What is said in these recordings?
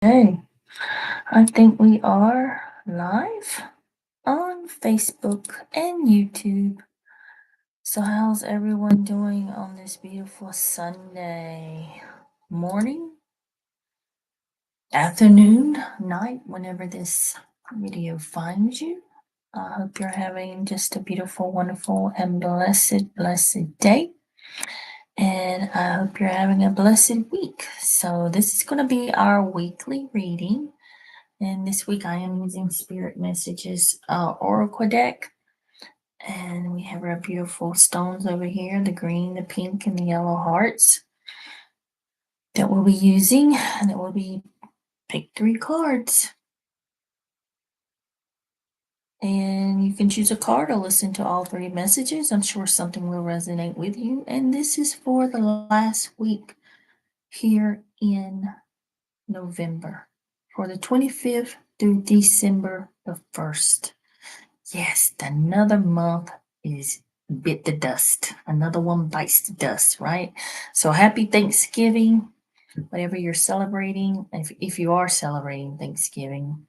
Hey, I think we are live on Facebook and YouTube. So, how's everyone doing on this beautiful Sunday morning, afternoon, night, whenever this video finds you? I hope you're having just a beautiful, wonderful, and blessed day. And I hope you're having a blessed week. So, this is going to be our weekly reading. And this week I am using Spirit Messages Oracle deck. And we have our beautiful stones over here, the green, the pink, and the yellow hearts that we'll be using. And it will be pick 3 cards. And you can choose a card or listen to all 3 messages. I'm sure something will resonate with you. And this is for the last week here in November, for the 25th through December the 1st. Yes, another month is bit the dust. Another one bites the dust, right? So happy Thanksgiving, whatever you're celebrating. If you are celebrating Thanksgiving,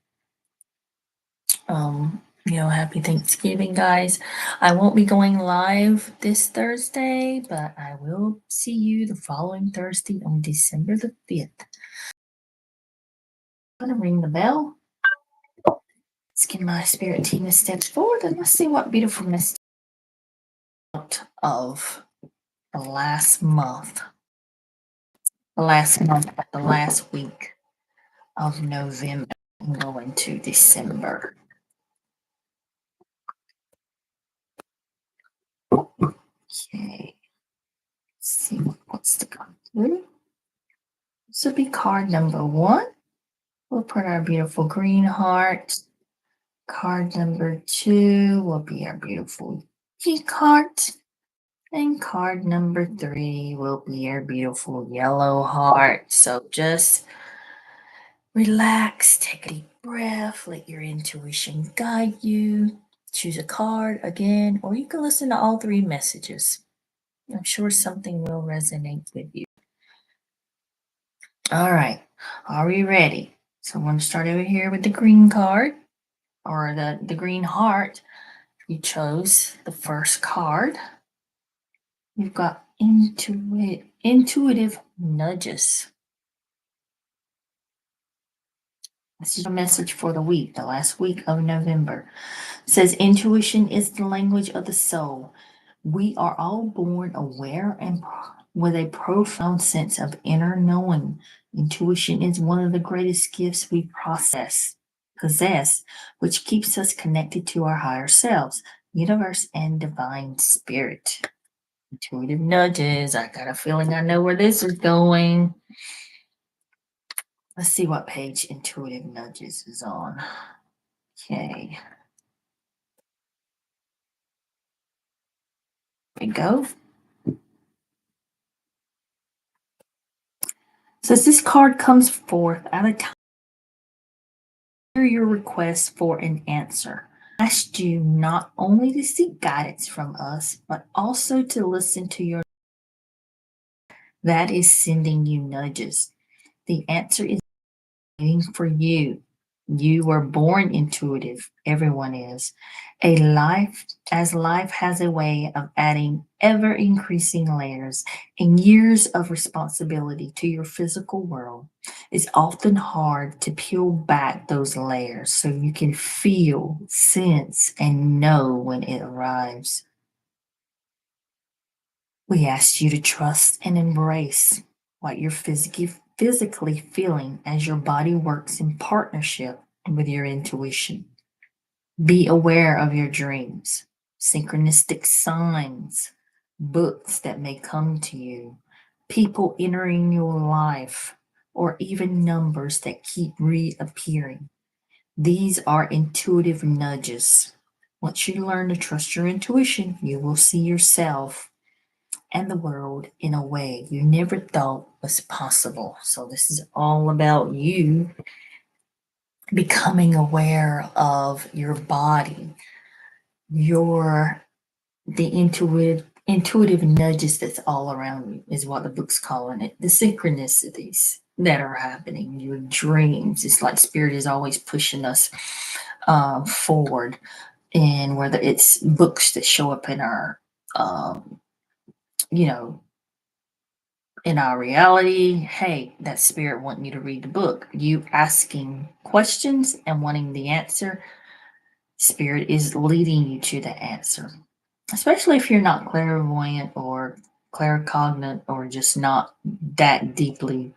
happy Thanksgiving, guys. I won't be going live this Thursday, but I will see you the following Thursday on December the 5th. I'm gonna ring the bell. Let's get my spirit team to step forward and let's see what beautiful message out of the last month, the last week of November and go into December. Okay, let's see what's to come through. This will be card number 1. We'll put our beautiful green heart. Card number 2 will be our beautiful pink heart. And card number 3 will be our beautiful yellow heart. So just relax, take a deep breath, let your intuition guide you. Choose a card again, or you can listen to all 3 messages. I'm sure something will resonate with you. All right, are we ready? So I'm going to start over here with the green card, or the green heart. You chose the first card. You've got intuitive nudges. This is your message for the week, the last week of November. It says intuition is the language of the soul. We are all born aware and with a profound sense of inner knowing. Intuition is one of the greatest gifts we possess, which keeps us connected to our higher selves, universe, and divine spirit. Intuitive nudges. I got a feeling I know where this is going. Let's see what page Intuitive Nudges is on. Okay. There we go. So as this card comes forth at a time, your request for an answer. I asked you not only to seek guidance from us, but also to listen to your. That is sending you nudges. The answer is waiting for you. You were born intuitive. Everyone is. Life has a way of adding ever increasing layers and years of responsibility to your physical world, it's often hard to peel back those layers so you can feel, sense, and know when it arrives. We ask you to trust and embrace what you're physically feeling as your body works in partnership with your intuition. Be aware of your dreams, synchronistic signs, books that may come to you, people entering your life, or even numbers that keep reappearing. These are intuitive nudges. Once you learn to trust your intuition, you will see yourself and the world in a way you never thought was possible. So this is all about you becoming aware of your body, the intuitive nudges that's all around you is what the book's calling it, the synchronicities. that are happening, your dreams. It's like spirit is always pushing us forward. And whether it's books that show up in our, um, you know, in our reality, hey, that spirit wanting you to read the book. You asking questions and wanting the answer, spirit is leading you to the answer. Especially if you're not clairvoyant or claircognate or just not that deeply,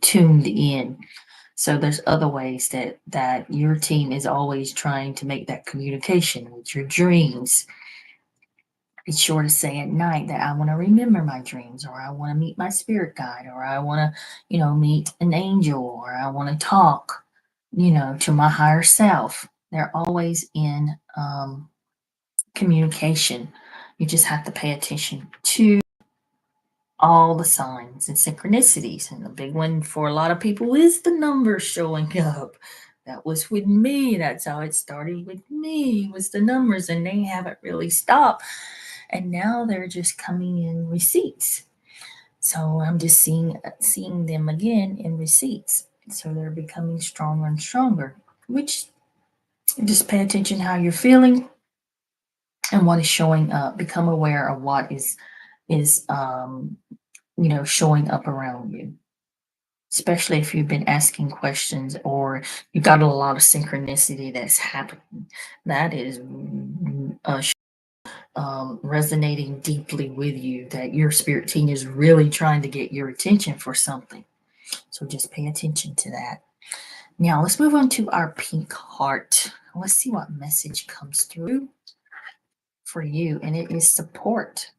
tuned in. So there's other ways that your team is always trying to make that communication with your dreams. Be sure to say at night that I want to remember my dreams, or I want to meet my spirit guide, or I want to, meet an angel, or I want to talk, to my higher self. They're always in communication. You just have to pay attention to all the signs and synchronicities. And the big one for a lot of people is the numbers showing up. That was with me. That's how it started with me, was the numbers, and they haven't really stopped. And now they're just coming in receipts. So I'm just seeing them again in receipts. So they're becoming stronger and stronger, which just pay attention how you're feeling and what is showing up. Become aware of what is showing up around you. Especially if you've been asking questions or you've got a lot of synchronicity that's happening. That is resonating deeply with you, that your spirit team is really trying to get your attention for something. So just pay attention to that. Now let's move on to our pink heart. Let's see what message comes through for you, and it is support.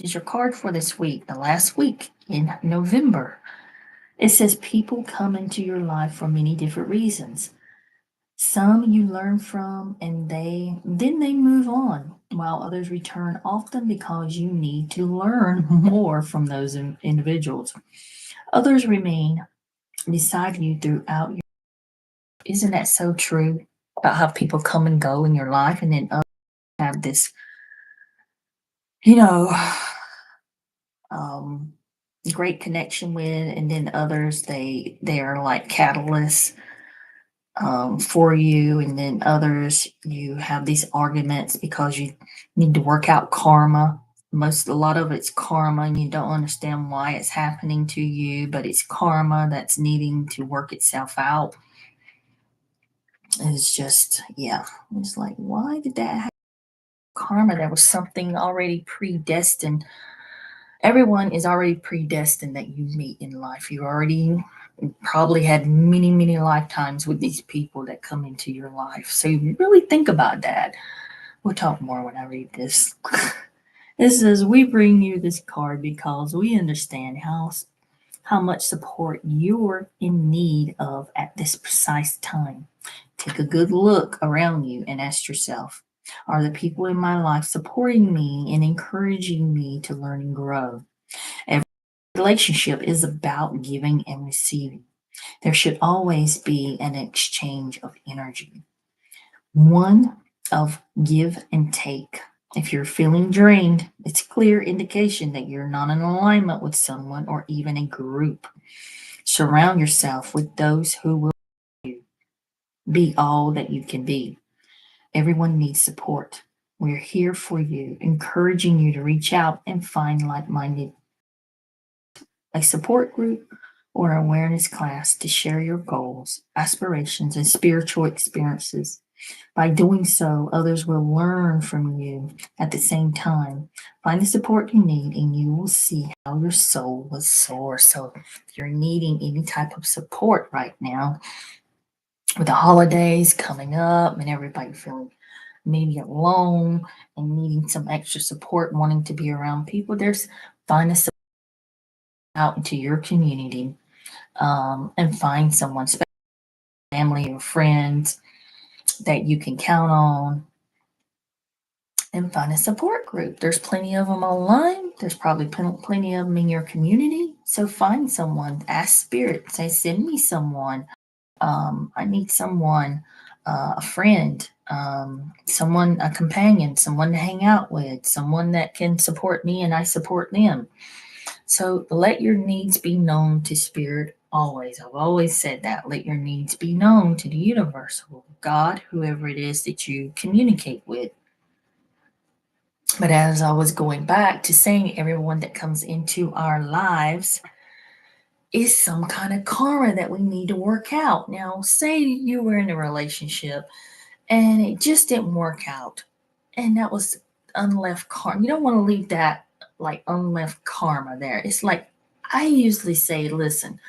Is your card for this week, the last week in November. It says people come into your life for many different reasons. Some you learn from and then they move on, while others return often because you need to learn more from those individuals. Others remain beside you throughout your. Isn't that so true about how people come and go in your life, and then others have this, you know, um, great connection with, and then others they are like catalysts for you, and then others you have these arguments because you need to work out karma. A lot of it's karma, and you don't understand why it's happening to you, but it's karma that's needing to work itself out. It's just, yeah, it's like, why did that happen? Karma, that was something already predestined. Everyone is already predestined that you meet in life. You already probably had many, many lifetimes with these people that come into your life. So you really think about that. We'll talk more when I read this. It says, we bring you this card because we understand how much support you're in need of at this precise time. Take a good look around you and ask yourself, are the people in my life supporting me and encouraging me to learn and grow? Every relationship is about giving and receiving. There should always be an exchange of energy, one of give and take. If you're feeling drained, it's a clear indication that you're not in alignment with someone or even a group. Surround yourself with those who will be all that you can be. Everyone needs support. We're here for you, encouraging you to reach out and find like-minded, a support group or awareness class to share your goals, aspirations, and spiritual experiences. By doing so, others will learn from you at the same time. Find the support you need, and you will see how your soul will soar. So, if you're needing any type of support right now, with the holidays coming up and everybody feeling maybe alone and needing some extra support, wanting to be around people, find a support out into your community, and find someone, family or friends, that you can count on, and find a support group. There's plenty of them online. There's probably plenty of them in your community. So find someone, ask spirit, say, send me someone. I need someone a friend, someone, a companion, someone to hang out with, someone that can support me and I support them. So let your needs be known to spirit always. I've always said that. Let your needs be known to the universe, or God, whoever it is that you communicate with. But as I was going back to saying, everyone that comes into our lives is some kind of karma that we need to work out. Now, say you were in a relationship and it just didn't work out, and that was unleft karma. You don't want to leave that like unleft karma there. It's like I usually say, listen,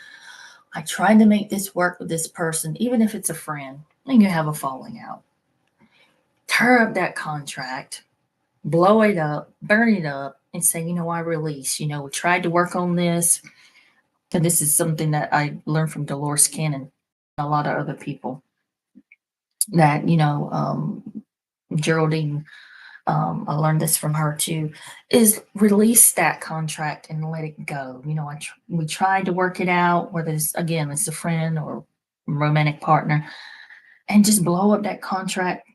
I tried to make this work with this person, even if it's a friend, and you have a falling out. Tear up that contract, blow it up, burn it up, and say, I release. We tried to work on this. And this is something that I learned from Dolores Cannon, a lot of other people that, Geraldine, I learned this from her too, is release that contract and let it go. We tried to work it out, whether it's a friend or romantic partner, and just blow up that contract,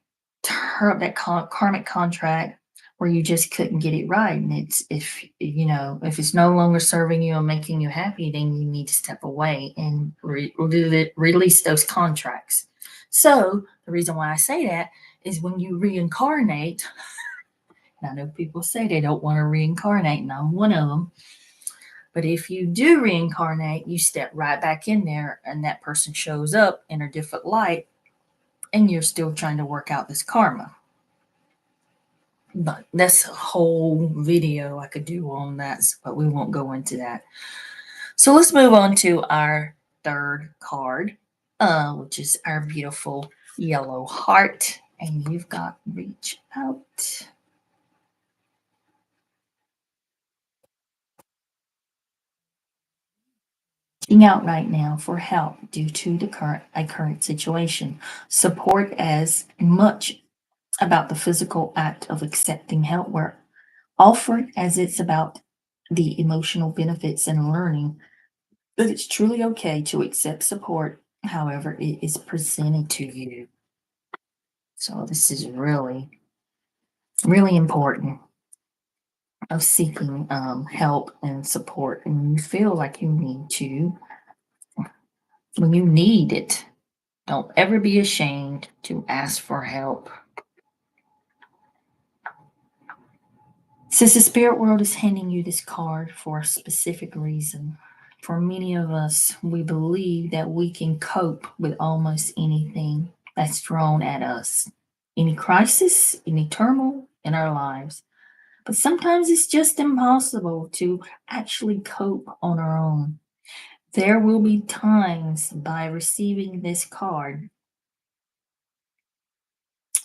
tear up that karmic contract where you just couldn't get it right. And it's if it's no longer serving you and making you happy, then you need to step away and release those contracts. So the reason why I say that is when you reincarnate, and I know people say they don't want to reincarnate, and I'm one of them. But if you do reincarnate, you step right back in there, and that person shows up in a different light, and you're still trying to work out this karma. But that's a whole video I could do on that, but we won't go into that. So let's move on to our third card, which is our beautiful yellow heart. And you've got reach out. Reaching out right now for help due to the current situation. Support as much about the physical act of accepting help work offered as it's about the emotional benefits and learning that it's truly okay to accept support however it is presented to you. So this is really, really important of seeking help and support. And you feel like you need to, when you need it, don't ever be ashamed to ask for help. Since the spirit world is handing you this card for a specific reason, for many of us, we believe that we can cope with almost anything that's thrown at us, any crisis, any turmoil in our lives. But sometimes it's just impossible to actually cope on our own. There will be times by receiving this card,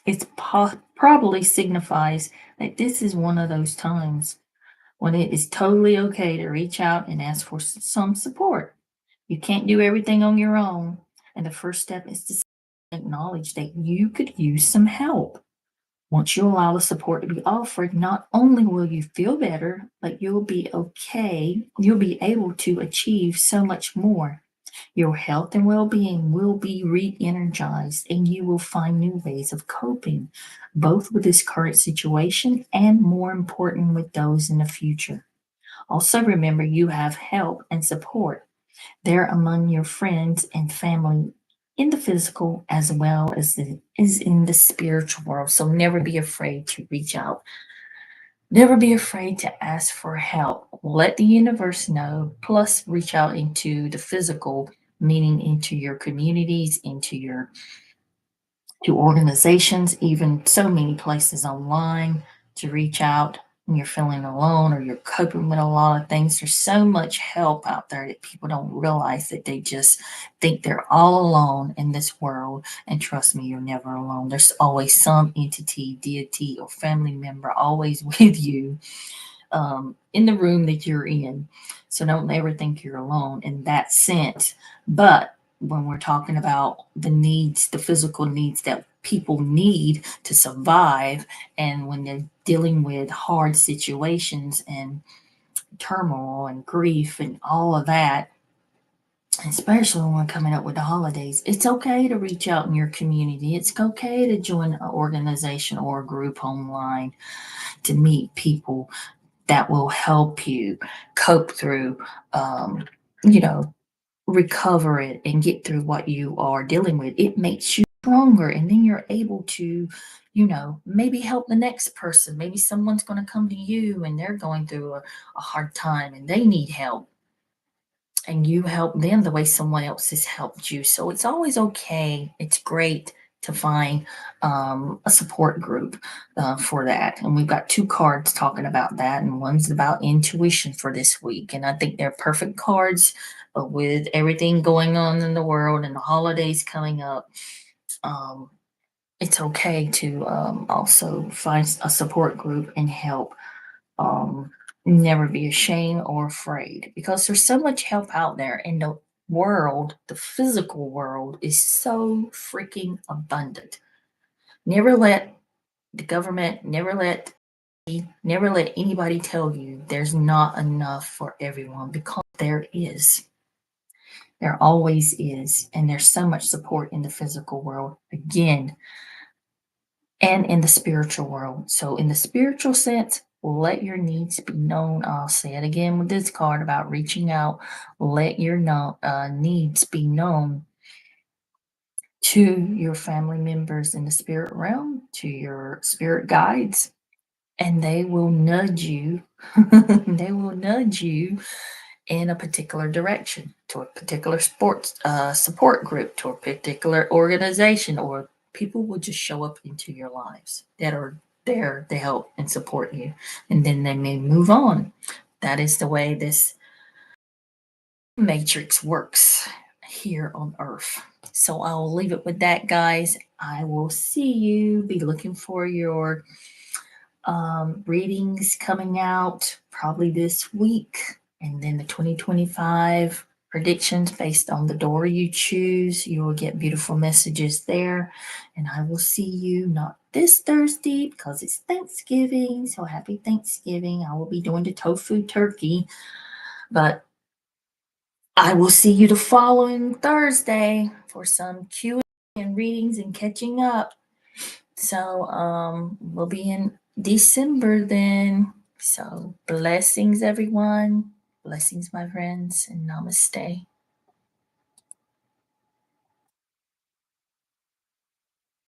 it probably signifies that this is one of those times when it is totally okay to reach out and ask for some support. You can't do everything on your own. And the first step is to acknowledge that you could use some help. Once you allow the support to be offered, not only will you feel better, but you'll be okay. You'll be able to achieve so much more. Your health and well being will be re energized, and you will find new ways of coping, both with this current situation and, more important, with those in the future. Also, remember you have help and support there among your friends and family in the physical as well as in the spiritual world. So never be afraid to reach out. Never be afraid to ask for help. Let the universe know, plus reach out into the physical, meaning into your communities, into your to organizations, even so many places online to reach out when you're feeling alone or you're coping with a lot of things. There's so much help out there that people don't realize, that they just think they're all alone in this world. And trust me, you're never alone. There's always some entity, deity, or family member always with you in the room that you're in. So don't ever think you're alone in that sense. But when we're talking about the needs, the physical needs that people need to survive, and when they're dealing with hard situations and turmoil and grief and all of that, especially when we're coming up with the holidays. It's okay to reach out in your community. It's okay to join an organization or a group online to meet people that will help you cope through, um, you know, recover it and get through what you are dealing with. It makes you stronger, and then you're able to, maybe help the next person. Maybe someone's going to come to you and they're going through a hard time and they need help, and you help them the way someone else has helped you. So it's always okay. It's great to find a support group for that. And we've got two cards talking about that, and one's about intuition for this week. And I think they're perfect cards, but with everything going on in the world and the holidays coming up, um, it's okay to also find a support group and help. um, Never be ashamed or afraid, because there's so much help out there, and the world, the physical world, is so freaking abundant. Never let the government, never let anybody tell you there's not enough for everyone, because there is. There always is, and there's so much support in the physical world. Again, and in the spiritual world. So, in the spiritual sense, let your needs be known. I'll say it again with this card about reaching out. Let your needs be known to your family members in the spirit realm, to your spirit guides, and they will nudge you. They will nudge you in a particular direction, to a particular sports support group, to a particular organization, or people will just show up into your lives that are there to help and support you, and then they may move on. That is the way this matrix works here on Earth. So I'll leave it with that, guys. I will see you. Be looking for your readings coming out probably this week, and then the 2025 predictions based on the door you choose. You will get beautiful messages there, and I will see you not this Thursday because it's Thanksgiving. So happy Thanksgiving. I will be doing the tofu turkey, but I will see you the following Thursday for some Q and readings and catching up. So we'll be in December then. So blessings, everyone. Blessings, my friends, and namaste.